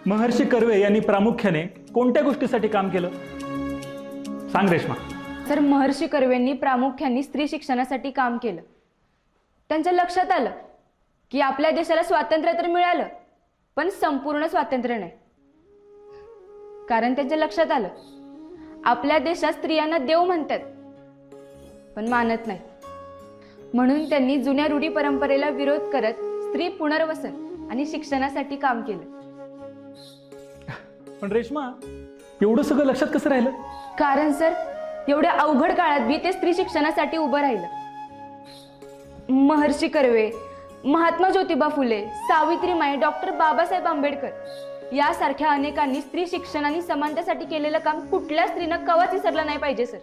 महर्षी कर्वे यांनी प्रामुख्याने कोणत्या गोष्टीसाठी काम केलं? सांग रेश्मा. सर, महर्षी कर्वेंनी प्रामुख्याने स्त्री शिक्षणासाठी काम केलं. त्यांच्या लक्षात आलं की आपल्या देशाला स्वातंत्र्य तर मिळालं, पण संपूर्ण स्वातंत्र्य नाही. कारण त्यांच्या लक्षात आलं आपल्या देशात स्त्रियांना देव म्हणतात पण मानत नाही. म्हणून त्यांनी जुन्या रूढी परंपरेला विरोध करत स्त्री पुनर्वसन आणि शिक्षणासाठी काम केलं. पण रेश्मा, एवढं सगळं लक्षात कसं राहिलं? कारण सर, एवढ्या अवघड काळात बी ते स्त्री शिक्षणासाठी उभं राहिलं. महर्षी कर्वे, महात्मा ज्योतिबा फुले, सावित्रीमाई, डॉक्टर बाबासाहेब आंबेडकर यासारख्या अनेकांनी स्त्री शिक्षण आणि समानतेसाठी केलेलं काम कुठल्या स्त्रीनं कवाच विसरलं नाही पाहिजे सर.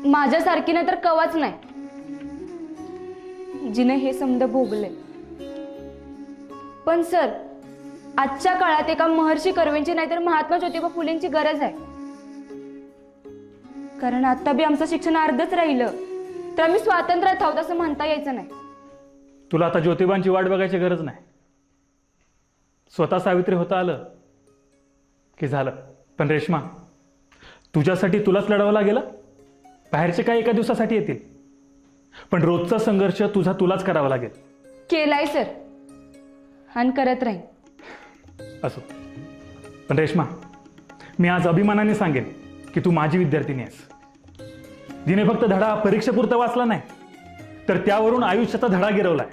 माझ्यासारखीनं तर कवाच नाही, जिने हे समज भोगले. पण सर, आजच्या काळात एका महर्षी कर्वेंची नाही तर महात्मा ज्योतिबा फुलेंची गरज आहे. कारण आता बी आमचं शिक्षण अर्धच राहिलं तर आम्ही स्वातंत्र्यात आहोत असं म्हणता यायचं नाही. तुला आता ज्योतिबांची वाट बघायची गरज नाही. स्वतः सावित्री होता आलं की झालं. पण रेश्मा, तुझ्यासाठी तुलाच लढावं लागेल. बाहेरचे काय एका दिवसासाठी येतील, पण रोजचा संघर्ष तुलाच करावा लागेल. केलाय सर आणि करत राहील. असो, पण रेश्मा, मी आज अभिमानाने सांगेन की तू माझी विद्यार्थिनी आहेस, जिने फक्त धडा परीक्षेपुरता वाचला नाही तर त्यावरून आयुष्याचा धडा गिरवलाय.